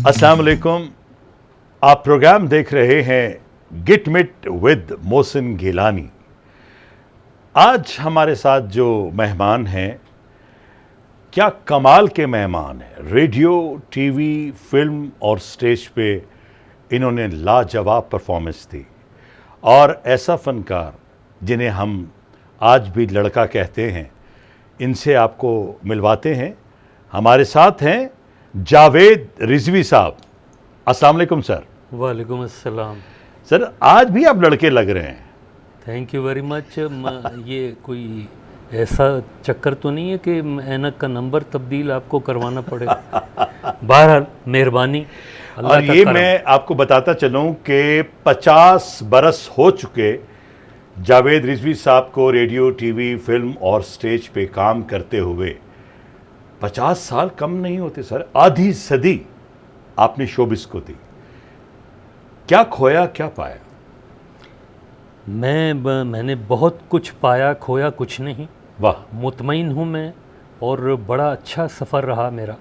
अस्सलाम वालेकुम। आप प्रोग्राम देख रहे हैं गिट मिट विद मोहसिन गिलानी। आज हमारे साथ जो मेहमान हैं, क्या कमाल के मेहमान हैं। रेडियो, टीवी, फिल्म और स्टेज पे इन्होंने लाजवाब परफॉर्मेंस दी और ऐसा फनकार जिन्हें हम आज भी लड़का कहते हैं, इनसे आपको मिलवाते हैं। हमारे साथ हैं जावेद रिजवी साहब। अस्सलाम वालेकुम सर। वालेकुम अस्सलाम। सर, आज भी आप लड़के लग रहे हैं। Thank you very much. ये कोई ऐसा चक्कर तो नहीं है कि ऐनक का नंबर तब्दील आपको करवाना पड़े। बहरहाल मेहरबानी। और ये मैं आपको बताता चलूं कि 50 बरस हो चुके जावेद रिजवी साहब को रेडियो, टीवी, फिल्म और स्टेज पे काम करते हुए। 50 साल कम नहीं होते सर, आधी सदी आपने शोबिस को दी। क्या खोया क्या पाया? मैंने बहुत कुछ पाया, खोया कुछ नहीं। वाह। मुतमईन हूँ मैं और बड़ा अच्छा सफ़र रहा मेरा।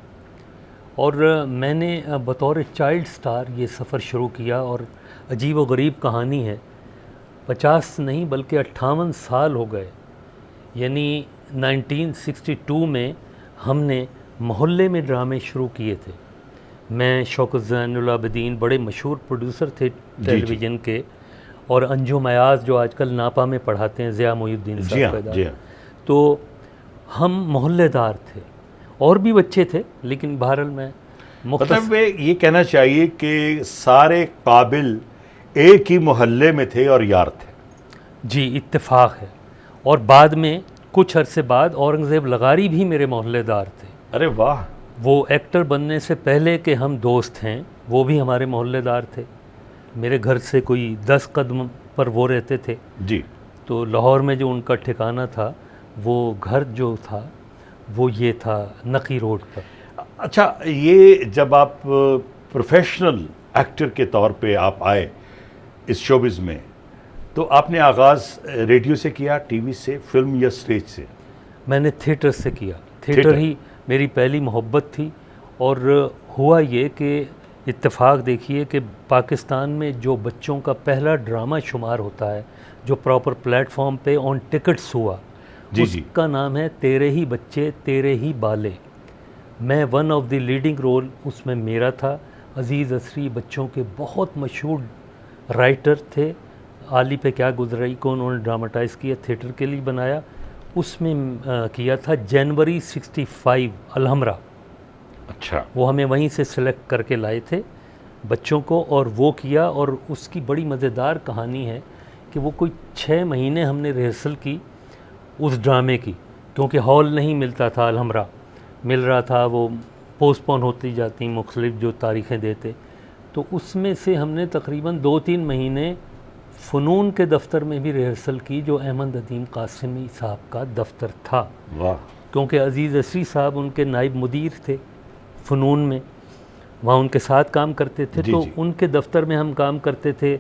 और मैंने बतौर चाइल्ड स्टार ये सफ़र शुरू किया और अजीब व गरीब कहानी है। 50 नहीं बल्कि 58 साल हो गए। यानी 1962 में हमने मोहल्ले में ड्रामे शुरू किए थे। मैं शौकत ज़ैनुल आबिदीन, बड़े मशहूर प्रोड्यूसर थे टेलीविज़न के, और अंजुम अयाज़ जो आजकल नापा में पढ़ाते हैं, ज़िया मोहिउद्दीन साहब। तो हम मोहल्लेदार थे और भी बच्चे थे, लेकिन बहरहाल मैं मतलब ये कहना चाहिए कि सारे काबिल एक ही मोहल्ले में थे और यार थे। जी, इत्तेफाक है। और बाद में कुछ अरसे बाद औरंगज़ेब लगारी भी मेरे मोहल्लेदार थे। अरे वाह। वो एक्टर बनने से पहले के हम दोस्त हैं, वो भी हमारे मोहल्लेदार थे। मेरे घर से कोई 10 कदम पर वो रहते थे जी। तो लाहौर में जो उनका ठिकाना था, वो घर जो था वो ये था नकी रोड पर। अच्छा, ये जब आप प्रोफेशनल एक्टर के तौर पे आप आए इस शोबिज़ में, तो आपने आगाज़ रेडियो से किया, टीवी से, फिल्म या स्टेज से? मैंने थिएटर से किया। थिएटर ही मेरी पहली मोहब्बत थी। और हुआ ये कि इत्तेफाक देखिए कि पाकिस्तान में जो बच्चों का पहला ड्रामा शुमार होता है, जो प्रॉपर प्लेटफॉर्म पे ऑन टिकट्स हुआ, उसका नाम है तेरे ही बच्चे तेरे ही बाले। मैं one of the leading role उसमें मेरा था। अज़ीज़ असरी बच्चों के बहुत मशहूर राइटर थे। आली पे क्या गुजराई को उन्होंने ड्रामाटाइज़ किया, थिएटर के लिए बनाया। उसमें किया था जनवरी 65 अलहमरा। अच्छा। वो हमें वहीं से सिलेक्ट करके लाए थे बच्चों को, और वो किया। और उसकी बड़ी मज़ेदार कहानी है कि वो कोई 6 महीने हमने रिहर्सल की उस ड्रामे की, क्योंकि हॉल नहीं मिलता था। अलहमरा मिल रहा था, वो पोस्टपोन होती जाती मुख्तलिफ जो तारीख़ें देते। तो उसमें से हमने तकरीबन 2-3 महीने फ़नून के दफ्तर में भी रिहर्सल की, जो अहमद अदीम कासिमी साहब का दफ्तर था। वाह। क्योंकि अज़ीज़ असरी साहब उनके नायब मुदीर थे फ़नून में, वहाँ उनके साथ काम करते थे। तो उनके दफ्तर में हम काम करते थे।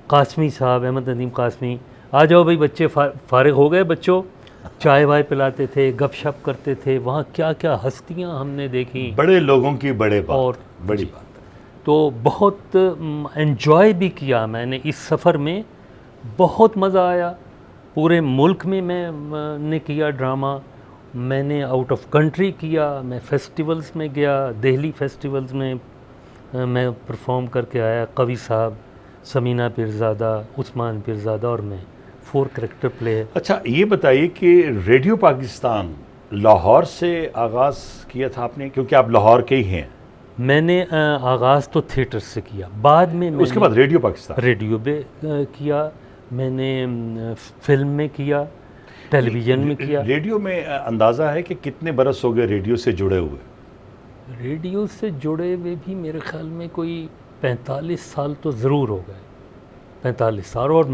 कासमी साहब, अहमद अदीम कासमी, आ जाओ भाई बच्चे, फारिग हो गए बच्चों, चाय वाय पिलाते थे, गपशप करते थे। वहाँ क्या क्या हस्तियाँ हमने देखी, बड़े लोगों की बड़े बात, और बड़ी बात। तो बहुत एंजॉय भी किया मैंने इस सफ़र में। बहुत मज़ा आया। पूरे मुल्क में मैंने किया ड्रामा। मैंने आउट ऑफ कंट्री किया, मैं फेस्टिवल्स में गया, दिल्ली फेस्टिवल्स में मैं परफॉर्म करके आया। कवि साहब, समीना पीरज़ादा, उस्मान पीरज़ादा और मैं, 4 करैक्टर प्ले है। अच्छा, ये बताइए कि रेडियो पाकिस्तान लाहौर से आगाज़ किया था आपने, क्योंकि आप लाहौर के ही हैं? मैंने आगाज़ तो थिएटर से किया, बाद में उसके बाद रेडियो पाकिस्तान, रेडियो पे किया, मैंने फिल्म में किया, टेलीविज़न में किया। रेडियो में अंदाज़ा है कि कितने बरस हो गए रेडियो से जुड़े हुए? रेडियो से जुड़े हुए भी मेरे ख्याल में कोई 45 साल तो ज़रूर हो गए, 45 साल। और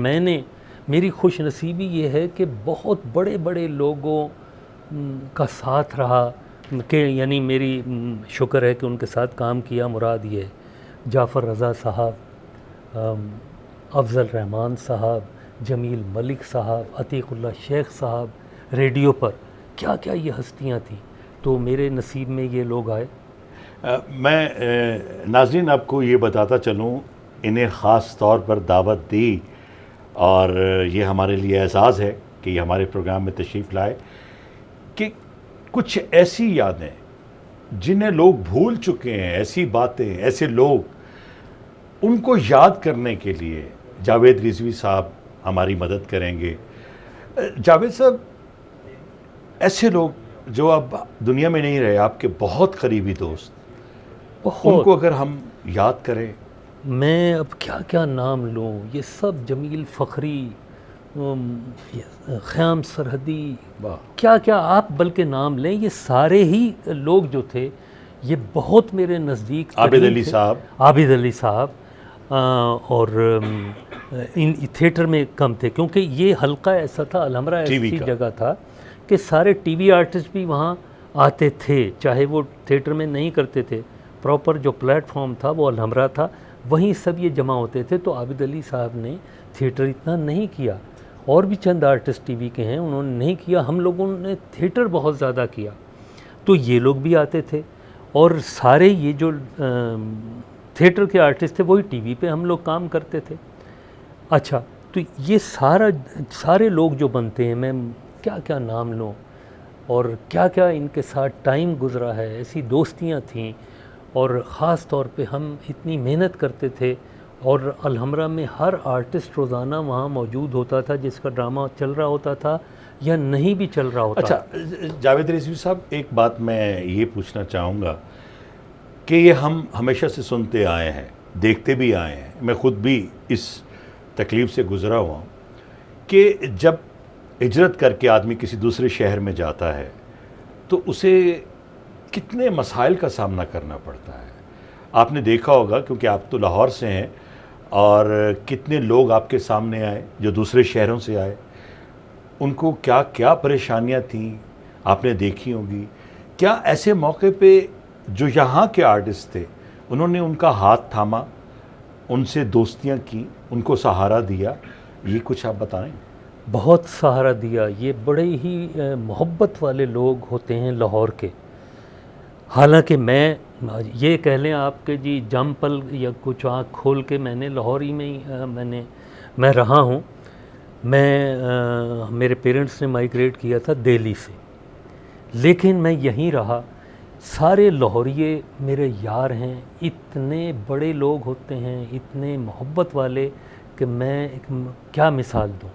मेरी खुश नसीबी ये है कि बहुत बड़े बड़े लोगों का साथ रहा कि, यानी मेरी शुक्र है कि उनके साथ काम किया। मुराद ये जाफ़र रज़ा साहब, अफजल रहमान साहब, जमील मलिक साहब, अतीकुल्लाह शेख साहब, रेडियो पर क्या क्या ये हस्तियाँ थी। तो मेरे नसीब में ये लोग आए। मैं नाज़रीन आपको ये बताता चलूँ, इन्हें ख़ास तौर पर दावत दी और ये हमारे लिए एहसास है कि ये हमारे प्रोग्राम में तशरीफ़ लाए कि कुछ ऐसी यादें जिन्हें लोग भूल चुके हैं, ऐसी बातें, ऐसे लोग, उनको याद करने के लिए जावेद रिजवी साहब हमारी मदद करेंगे। जावेद साहब, ऐसे लोग जो अब दुनिया में नहीं रहे, आपके बहुत करीबी दोस्त, उनको अगर हम याद करें, मैं अब क्या क्या नाम लूँ, ये सब जमील फ़खरी, ख़याम सरहदी, क्या क्या आप बल्कि नाम लें, ये सारे ही लोग जो थे ये बहुत मेरे नज़दीक आबिद अली साहब, आबिद अली साहब, और इन थिएटर में कम थे क्योंकि ये हल्का ऐसा था, अलहमरा ऐसी जगह था कि सारे टीवी आर्टिस्ट भी वहाँ आते थे, चाहे वो थिएटर में नहीं करते थे। प्रॉपर जो प्लेटफॉर्म था वो अलहमरा था, वहीं सब ये जमा होते थे। तो आबिद अली साहब ने थिएटर इतना नहीं किया, और भी चंद आर्टिस्ट टीवी के हैं उन्होंने नहीं किया, हम लोगों ने थिएटर बहुत ज़्यादा किया। तो ये लोग भी आते थे और सारे ये जो थिएटर के आर्टिस्ट थे वही टीवी पे हम लोग काम करते थे। अच्छा, तो ये सारे लोग जो बनते हैं, मैं क्या क्या नाम लूँ और क्या क्या इनके साथ टाइम गुज़रा है, ऐसी दोस्तियाँ थीं। और ख़ास तौर पे हम इतनी मेहनत करते थे और अलहमरा में हर आर्टिस्ट रोज़ाना वहाँ मौजूद होता था, जिसका ड्रामा चल रहा होता था या नहीं भी चल रहा होता। अच्छा जावेद रिजवी साहब, एक बात मैं ये पूछना चाहूँगा कि ये हम हमेशा से सुनते आए हैं, देखते भी आए हैं, मैं ख़ुद भी इस तकलीफ़ से गुज़रा हुआ हूँ कि जब हिजरत करके आदमी किसी दूसरे शहर में जाता है तो उसे कितने मसाइल का सामना करना पड़ता है। आपने देखा होगा क्योंकि आप तो लाहौर से हैं, और कितने लोग आपके सामने आए जो दूसरे शहरों से आए, उनको क्या क्या परेशानियां थीं आपने देखी होंगी। क्या ऐसे मौके पे जो यहाँ के आर्टिस्ट थे उन्होंने उनका हाथ थामा, उनसे दोस्तियाँ की, उनको सहारा दिया, ये कुछ आप बताएं। बहुत सहारा दिया, ये बड़े ही मोहब्बत वाले लोग होते हैं लाहौर के। हालांकि मैं ये कह लें आपके जी जमपल या कुछ आँख खोल के मैंने लाहौर ही में ही मैं रहा हूँ। मेरे पेरेंट्स ने माइग्रेट किया था दिल्ली से, लेकिन मैं यहीं रहा। सारे लाहौरिये मेरे यार हैं, इतने बड़े लोग होते हैं, इतने मोहब्बत वाले कि मैं क्या मिसाल दूँ।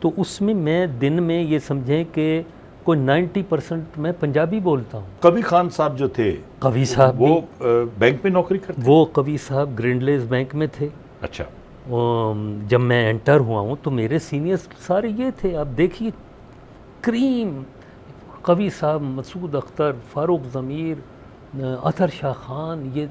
तो उसमें मैं दिन में ये समझें कि कोई 90% मैं पंजाबी बोलता हूँ। कवी खान साहब जो थे, कवी साहब वो बैंक में नौकरी करते? वो कवी साहब ग्रिंडलेस बैंक में थे। अच्छा। जब मैं एंटर हुआ हूँ तो मेरे सीनियर्स सारे ये थे, आप देखिए, क्रीम, कवी साहब, मसूद अख्तर, फ़ारूक ज़मीर, अतर शाह खान, ये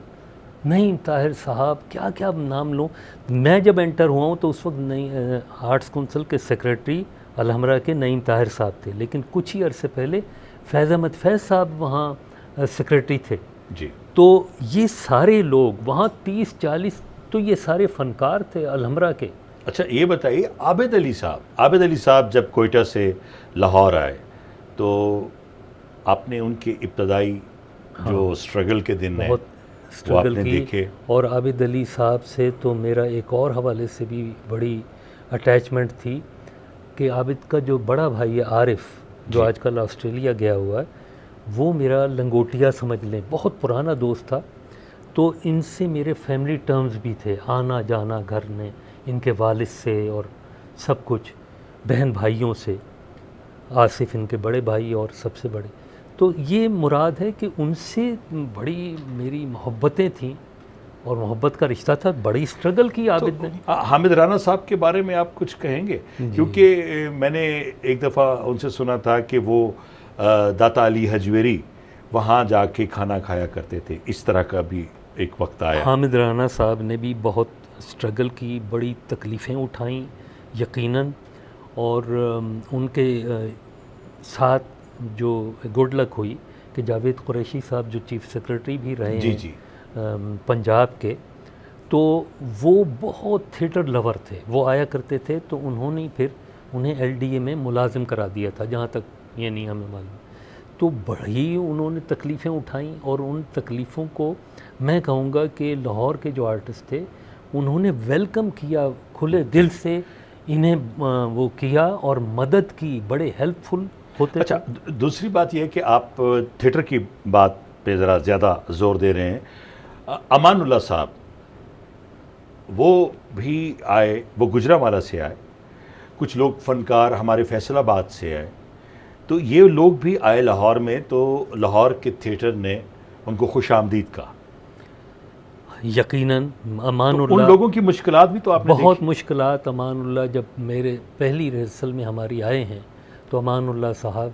नईम ताहिर साहब, क्या क्या नाम लूँ। मैं जब एंटर हुआ हूँ तो उस वक्त आर्ट्स काउंसिल के सेक्रेटरी अलहमरा के नईम ताहिर साहब थे, लेकिन कुछ ही अरसे पहले फैज़ अहमद फैज़ साहब वहाँ सेक्रेटरी थे जी। तो ये सारे लोग वहाँ 30-40, तो ये सारे फ़नकार थे अलहमरा के। अच्छा, ये बताइए, आबिद अली साहब जब कोयटा से लाहौर आए तो आपने उनके इब्तदाई जो स्ट्रगल के दिन बहुत स्ट्रगल की देखे। और आबिद अली साहब से तो मेरा एक और हवाले से भी बड़ी अटैचमेंट थी कि आबिद का जो बड़ा भाई है आरिफ, जो आजकल ऑस्ट्रेलिया गया हुआ है, वो मेरा लंगोटिया समझ लें, बहुत पुराना दोस्त था। तो इनसे मेरे फैमिली टर्म्स भी थे, आना जाना घर में इनके वालिद से और सब कुछ, बहन भाइयों से, आसिफ इनके बड़े भाई और सबसे बड़े। तो ये मुराद है कि उनसे बड़ी मेरी मोहब्बतें थीं और मोहब्बत का रिश्ता था। बड़ी स्ट्रगल की आबिद ने। हामिद राना साहब के बारे में आप कुछ कहेंगे? क्योंकि मैंने एक दफ़ा उनसे सुना था कि वो दाता अली हजवेरी वहाँ जाके खाना खाया करते थे, इस तरह का भी एक वक्त आया। हामिद राना साहब ने भी बहुत स्ट्रगल की, बड़ी तकलीफ़ें उठाईं यकीनन, और उनके साथ जो गुड लक हुई कि जावेद कुरैशी साहब जो चीफ़ सेक्रेटरी भी रहे हैं पंजाब के, तो वो बहुत थिएटर लवर थे, वो आया करते थे। तो उन्होंने फिर उन्हें LDA में मुलाजिम करा दिया था, जहाँ तक ये नहीं हमें मालूम। तो बड़ी उन्होंने तकलीफ़ें उठाई, और उन तकलीफ़ों को मैं कहूँगा कि लाहौर के जो आर्टिस्ट थे उन्होंने वेलकम किया खुले दिल से, इन्हें वो किया और मदद की, बड़े हेल्पफुल होते अच्छा, थे। दूसरी बात यह है कि आप थिएटर की बात पे ज़रा ज़्यादा जोर दे रहे हैं। अमानुल्लाह साहब वो भी आए, वो गुजरावाला से आए, कुछ लोग फ़नकार हमारे फैसलाबाद से आए, तो ये लोग भी आए लाहौर में, तो लाहौर के थिएटर ने उनको खुश आमदीद कहा। यकीनन तो उन अमानुल्लाह, लोगों की मुश्किलात भी तो आपने बहुत देखी। मुश्किलात। अमानुल्लाह जब मेरे पहली रिहर्सल में हमारी आए हैं, तो अमानुल्लाह साहब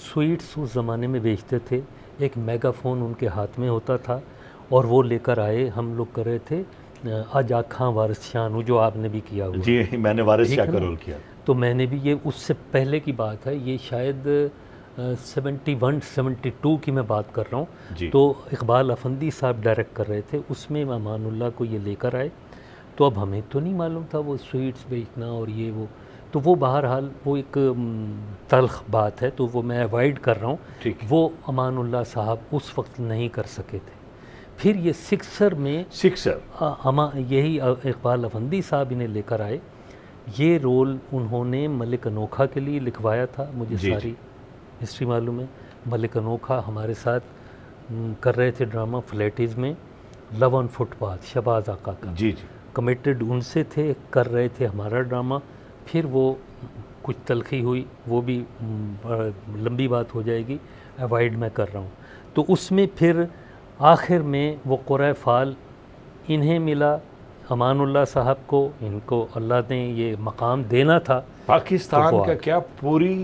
स्वीट्स उस ज़माने में बेचते थे, एक मेगाफोन उनके हाथ में होता था, और वो लेकर आए। हम लोग कर रहे थे आज आखां वारिस शानू, जो आपने भी किया हुआ। जी, मैंने वारिस ठीक शाह है का ना? रोल किया। तो मैंने भी, ये उससे पहले की बात है, ये शायद 71-72 की मैं बात कर रहा हूँ। जी। तो इकबाल अफंदी साहब डायरेक्ट कर रहे थे, उसमें अमानुल्लाह को ये लेकर आए। तो अब हमें तो नहीं मालूम था वो स्वीट्स बेचना और ये वो, तो वो बहरहाल वो एक तल्ख बात है, तो वो मैं अवॉइड कर रहा हूँ। ठीक है। वो अमानुल्लाह साहब उस वक्त नहीं कर सके थे। फिर ये सिक्सर में सिक्सर, यही इकबाल अफंदी साहब इन्हें लेकर आए। ये रोल उन्होंने मलिक अनोखा के लिए लिखवाया था, मुझे जी, सारी हिस्ट्री मालूम है। मलिक अनोखा हमारे साथ कर रहे थे ड्रामा फ्लैटिज़ में, लव ऑन फुटपाथ, शहबाज आका का। जी जी। कमिटेड उनसे थे, कर रहे थे हमारा ड्रामा। फिर वो कुछ तलखी हुई, वो भी लंबी बात हो जाएगी, अवॉइड मैं कर रहा हूँ। तो उसमें फिर आखिर में वो क़ुरए फ़ाल इन्हें मिला, अमानुल्लाह साहब को, इनको अल्लाह ने ये मकाम देना था। पाकिस्तान तो का क्या, पूरी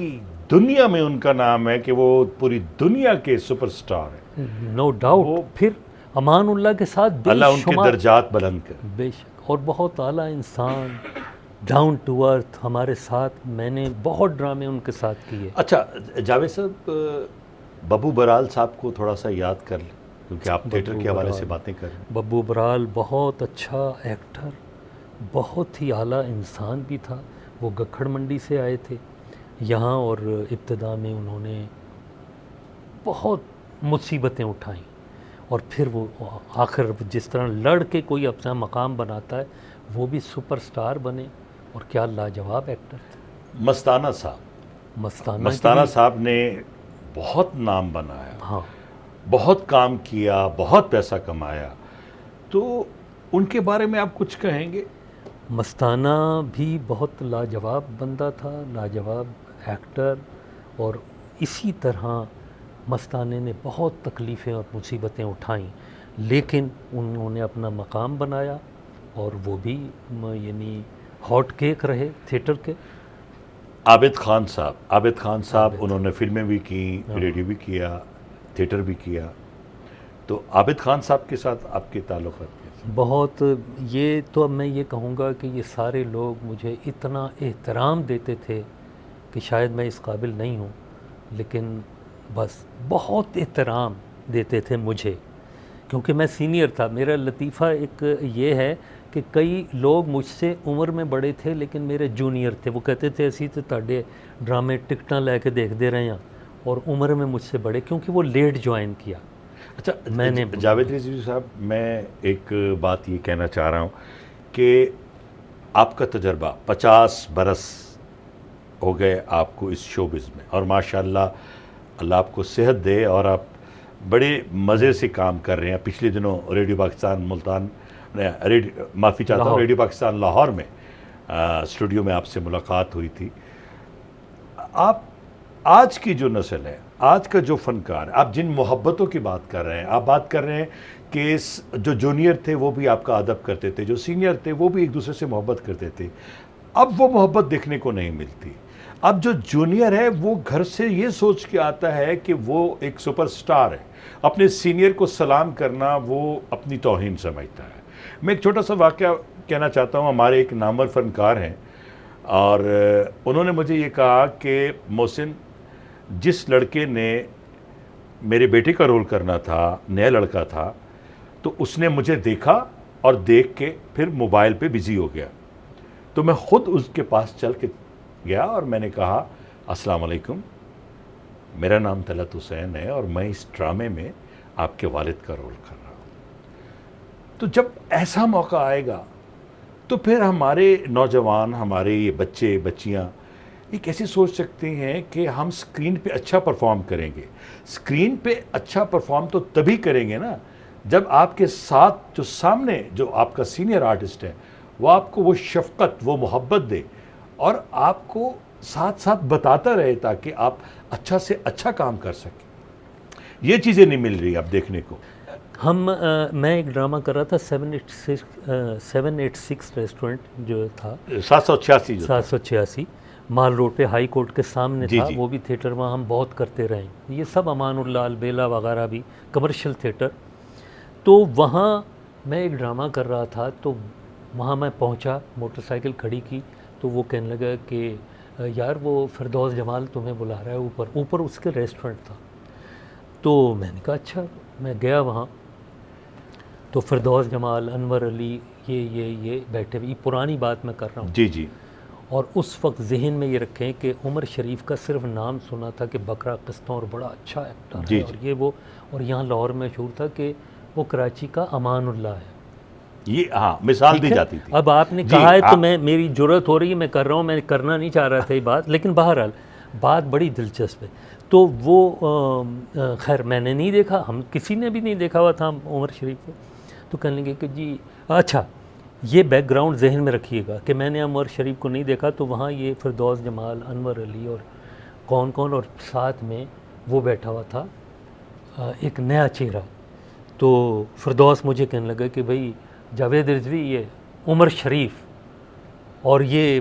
दुनिया में उनका नाम है कि वो पूरी दुनिया के सुपरस्टार हैं। No doubt. वो फिर अमानुल्लाह के साथ अल्लाह उनके बेशुमार, दर्जात बुलंद करे। बेशक, और बहुत आला इंसान, डाउन टू अर्थ हमारे साथ। मैंने बहुत ड्रामे उनके साथ किए। अच्छा जावेद साहब, बब्बू बराल साहब को थोड़ा सा याद कर लें, क्योंकि आप थिएटर बब्बू के हवाले से बराल। बातें कर रहे हैं। बब्बू बराल बहुत अच्छा एक्टर, बहुत ही आला इंसान भी था। वो गखड़ मंडी से आए थे यहाँ, और इब्तिदा में उन्होंने बहुत मुसीबतें उठाई, और फिर वो आखिर जिस तरह लड़ के कोई अपना मकाम बनाता है, वो भी सुपरस्टार बने, और क्या लाजवाब एक्टर थे। मस्ताना साहब, मस्ताना मस्ताना की साहब ने बहुत नाम बनाया, भी, हाँ, बहुत काम किया, बहुत पैसा कमाया, तो उनके बारे में आप कुछ कहेंगे? मस्ताना भी बहुत लाजवाब बंदा था, लाजवाब एक्टर। और इसी तरह मस्ताने ने बहुत तकलीफ़ें और मुसीबतें उठाईं, लेकिन उन्होंने अपना मकाम बनाया, और वो भी यानी हॉट केक रहे थिएटर के। आबिद खान साहब, आबिद खान साहब, आबिद। उन्होंने फिल्में भी की, हाँ। रेडियो भी किया, थिएटर भी किया, तो आबिद खान साहब के साथ आपके ताल्लुकात कैसे? बहुत, ये तो अब मैं ये कहूँगा कि ये सारे लोग मुझे इतना एहतराम देते थे कि शायद मैं इस काबिल नहीं हूँ, लेकिन बस बहुत एहतराम देते थे मुझे, क्योंकि मैं सीनियर था। मेरा लतीफ़ा एक ये है कि कई लोग मुझसे उम्र में बड़े थे, लेकिन मेरे जूनियर थे। वो कहते थे असी तो ताड़े ड्रामे टिकटां लैके देखते रहे हैं, और उम्र में मुझसे बड़े, क्योंकि वो लेट ज्वाइन किया। अच्छा, मैंने जावेद रिजवी साहब, मैं एक बात ये कहना चाह रहा हूँ कि आपका तजर्बा 50 बरस हो गए आपको इस शोबिज़ में, और माशाल्लाह अल्लाह आपको सेहत दे, और आप बड़े मज़े से काम कर रहे हैं। पिछले दिनों रेडियो पाकिस्तान मुल्तान, माफ़ी चाहता हूँ, रेडियो पाकिस्तान लाहौर में स्टूडियो में आपसे मुलाकात हुई थी। आप आज की जो नस्ल है, आज का जो फ़नकार, आप जिन मोहब्बतों की बात कर रहे हैं, आप बात कर रहे हैं कि जो जूनियर थे वो भी आपका अदब करते थे, जो सीनियर थे वो भी एक दूसरे से मोहब्बत करते थे। अब वो मोहब्बत देखने को नहीं मिलती। अब जो जूनियर है वो घर से ये सोच के आता है कि वो एक सुपरस्टार है, अपने सीनियर को सलाम करना वो अपनी तौहीन समझता है। मैं एक छोटा सा वाक़या कहना चाहता हूँ। हमारे एक नामवर फ़नकार हैं, और उन्होंने मुझे ये कहा कि मोहसिन, जिस लड़के ने मेरे बेटे का रोल करना था, नया लड़का था, तो उसने मुझे देखा और देख के फिर मोबाइल पे बिज़ी हो गया। तो मैं ख़ुद उसके पास चल के गया और मैंने कहा अस्सलाम वालेकुम, मेरा नाम तलत हुसैन है और मैं इस ड्रामे में आपके वालिद का रोल कर रहा हूँ। तो जब ऐसा मौका आएगा तो फिर हमारे नौजवान, हमारे ये बच्चे बच्चियाँ ये कैसे सोच सकते हैं कि हम स्क्रीन पे अच्छा परफॉर्म करेंगे। स्क्रीन पे अच्छा परफॉर्म तो तभी करेंगे ना जब आपके साथ जो सामने जो आपका सीनियर आर्टिस्ट है वो आपको वो शफ़क़त, वो मोहब्बत दे और आपको साथ साथ बताता रहे ताकि आप अच्छा से अच्छा काम कर सकें। ये चीज़ें नहीं मिल रही अब देखने को। मैं एक ड्रामा कर रहा था 786 रेस्टोरेंट जो था 786 जो 786 माल रोड पे हाई कोर्ट के सामने जी, था। जी। वो भी थिएटर वहाँ हम बहुत करते रहे। ये सब अमानुल्लाह अलबेला वगैरह भी कमर्शियल थिएटर। तो वहाँ मैं एक ड्रामा कर रहा था तो वहाँ मैं पहुँचा, मोटरसाइकिल खड़ी की तो वो कहने लगा कि यार वो फिरदौस जमाल तुम्हें बुला रहा है ऊपर। ऊपर उसके रेस्टोरेंट था। तो मैंने कहा अच्छा। मैं गया वहाँ तो फिरदौस जमाल, अनवर अली, ये बैठे हुए। पुरानी बात मैं कर रहा हूँ। जी जी। और उस वक्त जहन में ये रखें कि उमर शरीफ का सिर्फ नाम सुना था कि बकरा किस्तों और बड़ा अच्छा एक्टर जी, है और ये वो, और यहाँ लाहौर में मशहूर था कि वो कराची का अमानुल्लाह है। ये हाँ मिसाल ठीक दी है? जाती थी। अब आपने जी, कहा है तो मैं, मेरी ज़रूरत हो रही है, मैं कर रहा हूँ। मैं करना नहीं चाह रहा था ये बात, लेकिन बहरहाल बात बड़ी दिलचस्प है। तो वो खैर मैंने नहीं देखा, हम किसी ने भी नहीं देखा हुआ था उमर शरीफ को। तो कहने लगे कि जी अच्छा, ये बैकग्राउंड जहन में रखिएगा कि मैंने उमर शरीफ को नहीं देखा। तो वहाँ ये फिरदौस जमाल, अनवर अली और कौन कौन, और साथ में वो बैठा हुआ था एक नया चेहरा। तो फिरदौस मुझे कहने लगा कि भाई जावेद रिजवी, ये उमर शरीफ। और ये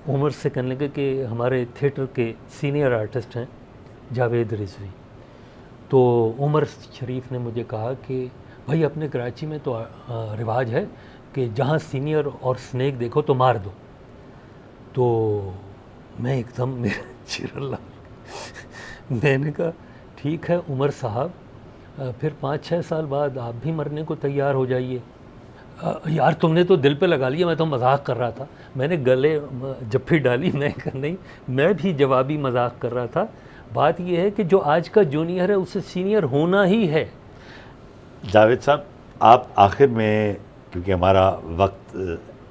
उमर से कहने लगे कि हमारे थिएटर के सीनियर आर्टिस्ट हैं जावेद रिजवी। तो उमर शरीफ ने मुझे कहा कि भाई अपने कराची में तो रिवाज है कि जहाँ सीनियर और स्नेक देखो तो मार दो। तो मैं एकदम मेरा चिरल्ला मैंने कहा ठीक है उमर साहब, फिर 5-6 साल बाद आप भी मरने को तैयार हो जाइए। यार तुमने तो दिल पे लगा लिया, मैं तो मजाक कर रहा था। मैंने गले जफ्फी डाली, मैं कर नहीं, मैं भी जवाबी मजाक कर रहा था। बात यह है कि जो आज का जूनियर है उसे सीनियर होना ही है। जावेद साहब, आप आखिर में, क्योंकि हमारा वक्त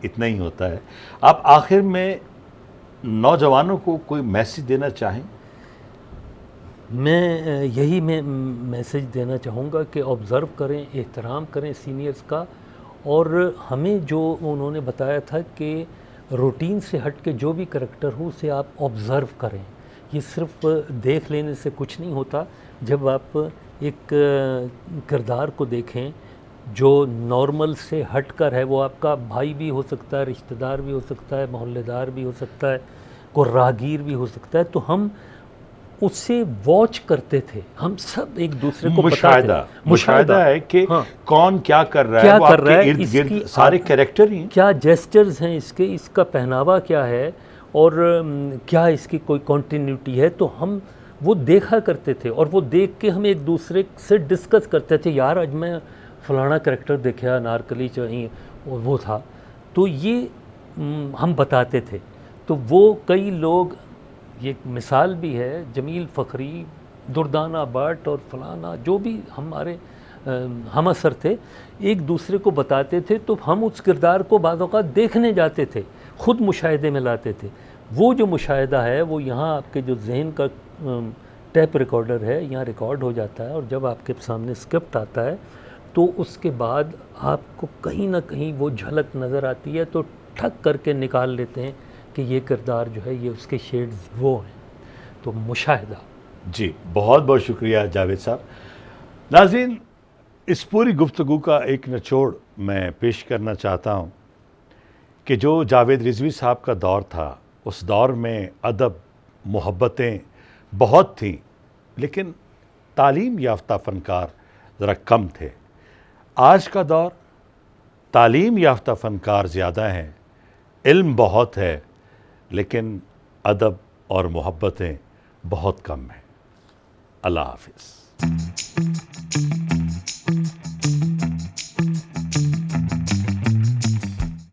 इतना ही होता है, आप आखिर में नौजवानों को कोई मैसेज देना चाहें? मैं यही मैसेज देना चाहूँगा कि ऑब्ज़र्व करें, एहतराम करें सीनियर्स का। और हमें जो उन्होंने बताया था कि रूटीन से हट के जो भी करैक्टर हो उसे आप ऑब्ज़र्व करें। ये सिर्फ देख लेने से कुछ नहीं होता। जब आप एक किरदार को देखें जो नॉर्मल से हट कर है, वो आपका भाई भी हो सकता है, रिश्तेदार भी हो सकता है, मोहल्लेदार भी हो सकता है, कोई राहगीर भी हो सकता है, तो हम उससे वॉच करते थे। हम सब एक दूसरे को मुशाहिदा है कि हाँ, कौन क्या कर रहा है, क्या वो कर रहा है, आपके इर्द गिर्द सारे कैरेक्टर ही हैं। क्या जेस्चर्स हैं इसके, इसका पहनावा क्या है और क्या इसकी कोई कॉन्टिन्यूटी है। तो हम वो देखा करते थे और वो देख के हम एक दूसरे से डिस्कस करते थे। यार आज मैं फलाना कैरेक्टर देखा, अनारकली चाहिए वो था, तो ये हम बताते थे। तो वो कई लोग, ये मिसाल भी है, जमील फ़खरी, दुर्दाना भट्ट और फलाना जो भी हमारे हम असर थे, एक दूसरे को बताते थे। तो हम उस किरदार को बाद औक़ात देखने जाते थे, ख़ुद मुशाहिदे में लाते थे। वो जो मुशाहिदा है वो यहाँ आपके जो जहन का टैप रिकॉर्डर है, यहाँ रिकॉर्ड हो जाता है। और जब आपके सामने स्क्रिप्ट आता है तो उसके बाद आपको कहीं ना कहीं वो झलक नज़र आती है, तो ठक करके निकाल लेते हैं कि ये किरदार जो है ये उसके शेड्स वो हैं। तो मुशाहिदा। जी, बहुत बहुत शुक्रिया जावेद साहब। नाज़रीन, इस पूरी गुफ्तगू का एक निचोड़ मैं पेश करना चाहता हूँ कि जो जावेद रिजवी साहब का दौर था, उस दौर में अदब, मोहब्बतें बहुत थीं, लेकिन तालीम याफ्ता फ़नकार ज़रा कम थे। आज का दौर, तालीम याफ्ता फ़नकार ज़्यादा हैं, इल्म बहुत है, लेकिन अदब और मोहब्बतें बहुत कम हैं। अल्लाह हाफ़िज़।